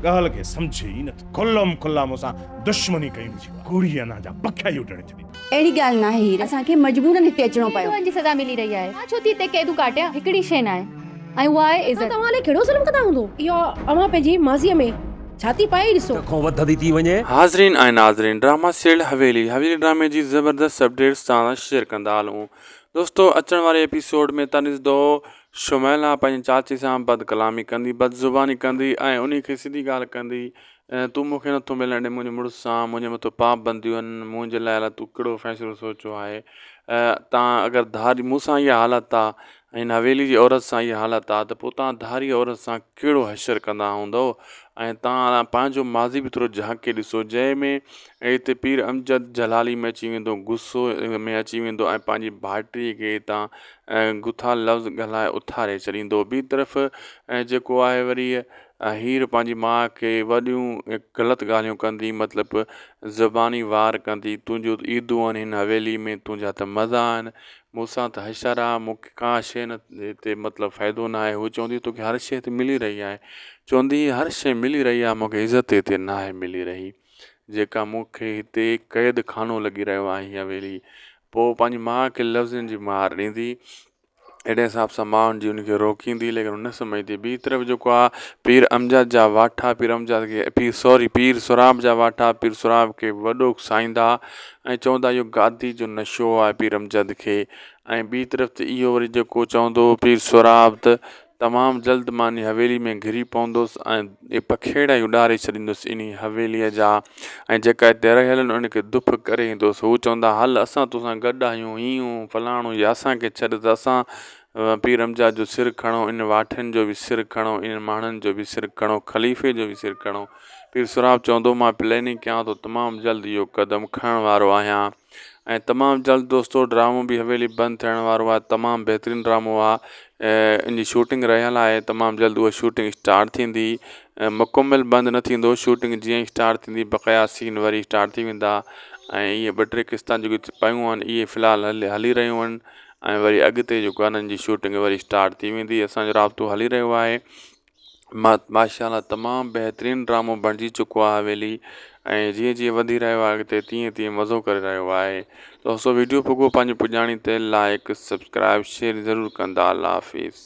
ॻाल्हि खे सम्झे ई नथो। खुल्लम मूंसां दुश्मनी कई हुई गोरी अना जा पखिया ई उॾण छॾी। अहिड़ी ॻाल्हि न आहे, असांखे मजबूरन हिते अचणो पियो। जी सज़ा मिली रही आहे। छो थी हिते क़ैदू काटिया? हिकिड़ी शइ न आहे ऐं उहा आहे इज़त। तव्हां लाइ कहिड़ो ज़ुल्म कंदा हूंदो? इहो अवां पंहिंजी माज़ीअ में छाती पाए ॾिसो। खां वधंदी थी वञे। हाज़रीन ऐं नाज़रीन, ड्रामा सीरियल हवेली ड्रामे जी ज़बरदस्त अपडेट्स सां शेयर कंदा हलूं। दोस्तों, अचण वारे एपिसोड में तव्हां ॾिसंदो शुमैला पंहिंजी चाची सां बदकलामी कंदी, बदज़ुबानी कंदी ऐं उन खे सिधी ॻाल्हि कंदी, तूं मूंखे नथो मिलण ॾे मुंहिंजे मुड़ुस सां, मुंहिंजे मथां पाप बंदियूं आहिनि, मुंहिंजे लाइ अलाए तूं कहिड़ो फ़ैसिलो सोचियो आहे। तव्हां अगरि धारी मूंसां इहा हालत आहे ऐं हिन हवेली जी औरत सां इहा हालत आहे, त पोइ तव्हां धारी औरत सां कहिड़ो हशर कंदा हूंदव। ऐं तव्हां पंहिंजो माज़ी बि थोरो झांके ॾिसो, जंहिंमें हिते पीर अमजद जलाली में अची वेंदो, गुस्सो में अची वेंदो ऐं पंहिंजी भाइटीअ खे हितां गुथा लफ़्ज़ ॻाल्हाए उथारे छॾींदो। ॿी तरफ़ जेको आहे वरी हीर पंहिंजी माउ खे वॾियूं ग़लति ॻाल्हियूं कंदी, मतिलबु ज़बानी वार कंदी, तुंहिंजो ईदूं आहिनि हिन हवेली में, तुंहिंजा त मज़ा आहिनि, मूंसां त हशर आहे, मूंखे का शइ न हिते मतिलबु फ़ाइदो न आहे। हू चवंदी तोखे हर शइ हिते मिली रही आहे, चवंदी हर शइ मिली रही आहे, मूंखे इज़त हिते न आहे मिली रही, जेका मूंखे हिते क़ैद खानो लॻी रहियो आहे हीअ हवेली। पोइ पंहिंजी माउ खे लफ़्ज़नि जी मार ॾींदी, अहिड़े हिसाब सां माउनि जी उनखे रोकींदी, लेकिन उन सम्झंदी। ॿी तरफ़ जेको आहे पीर अमजद जा वाठा, पीर सुराब जा वाठा पीर सुराब खे वॾो उकसाईंदा ऐं चवंदा इहो गादी जो नशो आहे पीर अमजद खे। ऐं ॿी तरफ़ त इहो वरी जेको चवंदो पीर सुराब त तमामु जल्द मां इन हवेली में घिरी पवंदुसि ऐं इहे पखेड़ा ई उॾारे छॾींदुसि इन हवेलीअ जा, ऐं जेका हिते रहियल आहिनि उनखे दुफ़ करे ईंदुसि। हू चवंदा हल असां तोसां गॾु आहियूं, हीअं फलाणो या असांखे छॾ त असां पीर अमजद जो सिर खणो, इन वाठनि जो बि सिर खणो, इन माण्हुनि जो बि सिर खणो, ख़लीफ़े जो बि सिर खणो। पीर सुराब चवंदो मां प्लैनिंग कयां थो, तमामु जल्द इहो क़दम खणण वारो आहियां। ऐं तमामु जल्द दोस्तो ड्रामो बि हवेली बंदि थियण वारो आहे, तमामु बहितरीनु ड्रामो आहे, इन जी शूटिंग रहियल आहे, तमामु जल्द उहा शूटिंग स्टार्ट थींदी, मुकमिल बंदि न थींदो, शूटिंग जीअं ई स्टार्ट थींदी बक़ाया सीन वरी स्टार्ट थी वेंदा। ऐं इहे 2-3 क़िस्तां जेकी पियूं आहिनि इहे फ़िलहालु हली रहियूं आहिनि, ऐं वरी अॻिते जेको आहे इन्हनि जी शूटिंग वरी स्टार्ट थी वेंदी। असांजो राब्तो हली रहियो आहे, माशाअल्लाह तमामु बहितरीनु ड्रामो बणिजी चुको आहे हवेली, ऐं जीअं जीअं वधी रहियो आहे अॻिते तीअं तीअं मज़ो करे रहियो आहे। दोस्तो वीडियो पुॻो पंहिंजी पुॼाणी ते लाइक सब्सक्राइब शेयर ज़रूरु कंदा। अल्लाह हाफ़िज़।